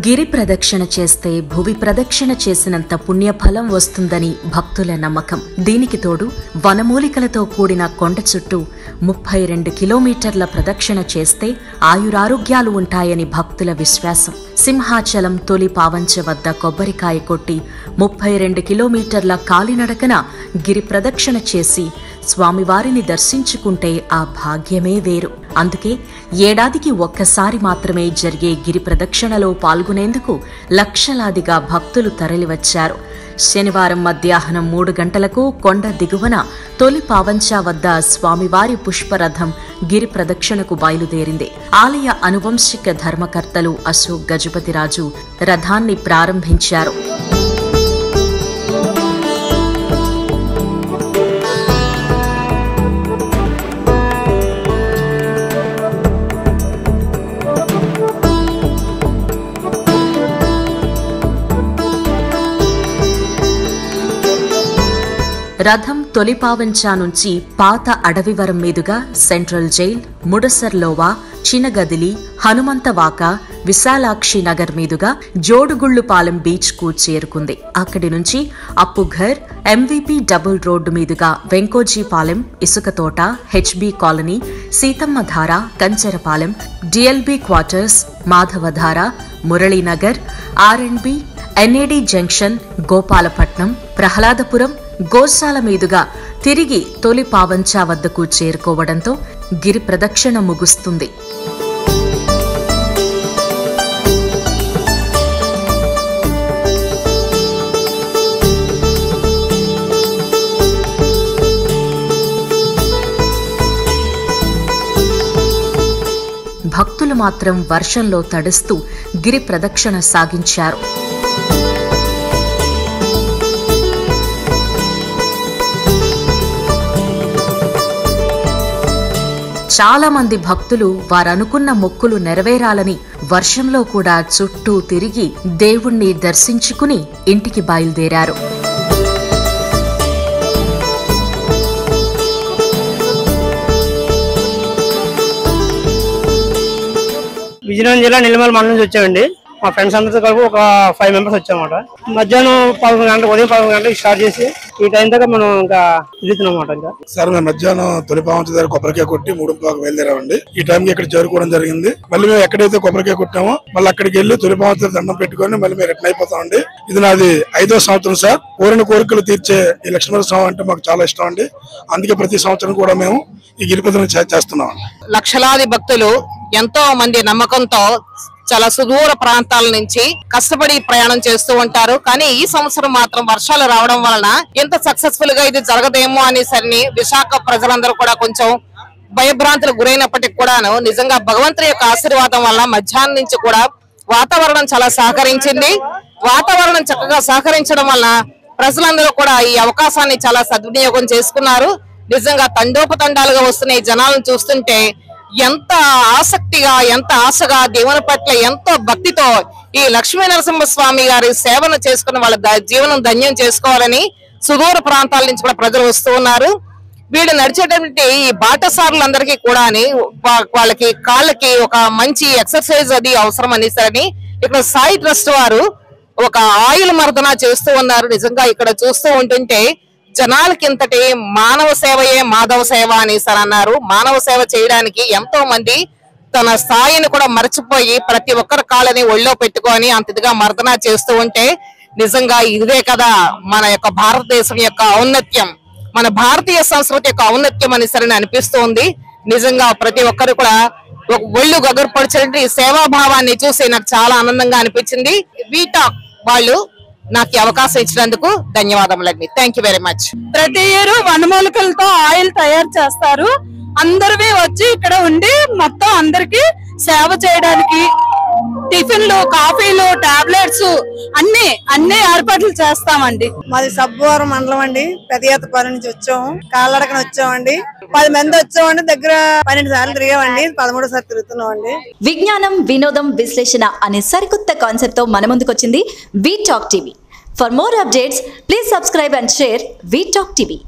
గిరి ప్రదక్షిణ చేస్తే భువి ప్రదక్షిణ చేసినంత పుణ్యఫలం వస్తుందని భక్తుల నమ్మకం. దీనికి తోడు వనమూలికలతో కూడిన కొండ చుట్టూ 32 కిలోమీటర్ల ప్రదక్షిణ చేస్తే ఆయురారోగ్యాలు ఉంటాయని భక్తుల విశ్వాసం. సింహాచలం తొలి పావంచ వద్ద కొబ్బరికాయ కొట్టి 32 కిలోమీటర్ల కాలినడకన గిరి ప్రదక్షిణ చేసి స్వామివారిని దర్శించుకుంటే ఆ భాగ్యమే వేరు. అందుకే ఏడాదికి ఒక్కసారి మాత్రమే జరిగే గిరి ప్రదక్షిణలో పాల్గొనేందుకు లక్షలాదిగా భక్తులు తరలివచ్చారు. శనివారం మధ్యాహ్నం 3 గంటలకు కొండ దిగువన తొలి పావంచా వద్ద స్వామివారి పుష్పరథం గిరి ప్రదక్షిణకు బయలుదేరింది. ఆలయ అనువంశిక ధర్మకర్తలు అశోక్ గజపతిరాజు రథాన్ని ప్రారంభించారు. రథం తొలి పావంచా నుంచి పాత అడవివరం మీదుగా సెంట్రల్ జైల్, ముడసర్లోవా, చినగదిలి, హనుమంతవాక, విశాలాక్షి నగర్ మీదుగా జోడుగుళ్లుపాలెం బీచ్ కు చేరుకుంది. అక్కడి నుంచి అప్పుఘర్, ఎంవీపీ డబుల్ రోడ్డు మీదుగా Venkojipalem, Isukathota, HB colony, Seethammadhara, Kancharapalem, DLB quarters, Madhavadhara, Muralinagar, R and B, NAD junction, Gopalapatnam, Prahladapuram, గోశాల మీదుగా తిరిగి తొలి పావంచా వద్దకు చేరుకోవడంతో గిరి ప్రదక్షిణ ముగుస్తుంది. భక్తులు మాత్రం వర్షంలో తడుస్తూ గిరి ప్రదక్షిణ సాగించారు. చాలా మంది భక్తులు వారనుకున్న మొక్కులు నెరవేరాలని వర్షంలో కూడా చుట్టూ తిరిగి దేవుణ్ణి దర్శించుకుని ఇంటికి బయలుదేరారు. విజయనగరం జిల్లా నిలమల మండలం నుంచి వచ్చామండి. మా ఫ్రెండ్స్ అందరితో కలిపి ఒక 5 మెంబర్స్ వచ్చామన్నమాట. మధ్యాహ్నం 11 గంటలకు, ఉదయం 11 గంటలకు స్టార్ట్ చేసి ఈ టైం దాకా మనం ఇంకా తిరుగుతున్నాం. ఇంకా సార్ మేము మధ్యాహ్నం తొలి పావంచ దగ్గర కొబ్బరికాయ కొట్టి 3:00 బయలుదేరామండి. ఈ టైంకి ఇక్కడ చేరుకోవడం జరిగింది. మళ్ళీ మేము ఎక్కడైతే కొబ్బరికాయ కొట్టామో మళ్ళీ అక్కడికి వెళ్ళి తొలి పావంచ దండం పెట్టుకుని మళ్ళీ మేము రిటర్న్ అయిపోతామండి. ఇది నాది 5వ సంవత్సరం సార్. కోరిన కోరికలు తీర్చే ఈ లక్ష్మణ స్వామి అంటే మాకు చాలా ఇష్టం అండి. అందుకే ప్రతి సంవత్సరం కూడా మేము ఈ గిరి ప్రదక్షిణ చేస్తున్నాం. లక్షలాది భక్తులు ఎంతో మంది నమ్మకంతో చాలా సుదూర ప్రాంతాల నుంచి కష్టపడి ప్రయాణం చేస్తూ ఉంటారు. కానీ ఈ సంవత్సరం మాత్రం వర్షాలు రావడం వలన ఎంత సక్సెస్ఫుల్ గా ఇది జరగదేమో అనేసరి విశాఖ ప్రజలందరూ కూడా కొంచెం భయభ్రాంతులకు గురైనప్పటికీ కూడాను నిజంగా భగవంతుడి యొక్క ఆశీర్వాదం వల్ల మధ్యాహ్నం నుంచి కూడా వాతావరణం చాలా సహకరించింది. వాతావరణం చక్కగా సహకరించడం వల్ల ప్రజలందరూ కూడా ఈ అవకాశాన్ని చాలా సద్వినియోగం చేసుకున్నారు. నిజంగా తండోపతండాలుగా వస్తున్న ఈ జనాలను చూస్తుంటే ఎంత ఆసక్తిగా, ఎంత ఆశగా, దేవుని పట్ల ఎంతో భక్తితో ఈ లక్ష్మీ నరసింహస్వామి గారి సేవను చేసుకుని వాళ్ళ జీవనం ధన్యం చేసుకోవాలని సుదూర ప్రాంతాల నుంచి కూడా ప్రజలు వస్తూ ఉన్నారు. వీళ్ళు నడిచేటువంటి ఈ బాటసారులందరికీ కూడా వాళ్ళకి కాళ్ళకి ఒక మంచి ఎక్సర్సైజ్ అది అవసరం అనేసరి ఇక్కడ సాయి ట్రస్ట్ వారు ఒక ఆయిల్ మర్దన చేస్తూ ఉన్నారు. నిజంగా ఇక్కడ చూస్తూ ఉంటుంటే జనాలకి ఇంతటి మానవ సేవయే మాధవ సేవ అనేసి అన్నారు. మానవ సేవ చేయడానికి ఎంతో మంది తన స్థాయిని కూడా మర్చిపోయి ప్రతి ఒక్కరి కాళ్ళని ఒళ్ళో పెట్టుకొని అంతదిగా మర్దన చేస్తూ ఉంటే నిజంగా ఇదే కదా మన యొక్క భారతదేశం యొక్క ఔన్నత్యం, మన భారతీయ సంస్కృతి యొక్క ఔన్నత్యం అనేసరి అనిపిస్తుంది. నిజంగా ప్రతి ఒక్కరు కూడా ఒళ్ళు గగుర్పడిచినటువంటి సేవాభావాన్ని చూసి నాకు చాలా ఆనందంగా అనిపించింది. వీటాక్ వాళ్ళు నాకు అవకాశం ఇచ్చినందుకు ధన్యవాదములండి. Thank you very much. ప్రతి ఇయర్ వనమూలికలతో ఆయిల్ తయారు చేస్తారు. అందరివి వచ్చి ఇక్కడ ఉండి మొత్తం అందరికి సేవ చేయడానికి టిఫిన్లు, కాఫీలు, టాబ్లెట్స్ అన్ని ఏర్పాట్లు చేస్తామండి. మాది సబ్బవరం మండలం అండి. పెదయాతపాలెం నుంచి వచ్చాము. కాళ్ళడకన వచ్చామండి. 10 మంది వచ్చామండి. దగ్గర 12 సార్లు తిరిగామండి. 13వ సారి తిరుగుతున్నాం అండి. విజ్ఞానం, వినోదం, విశ్లేషణ అనే సరికొత్త కాన్సెప్ట్ తో మన ముందుకొచ్చింది VTalk TV. For more updates please subscribe and share VTalk TV.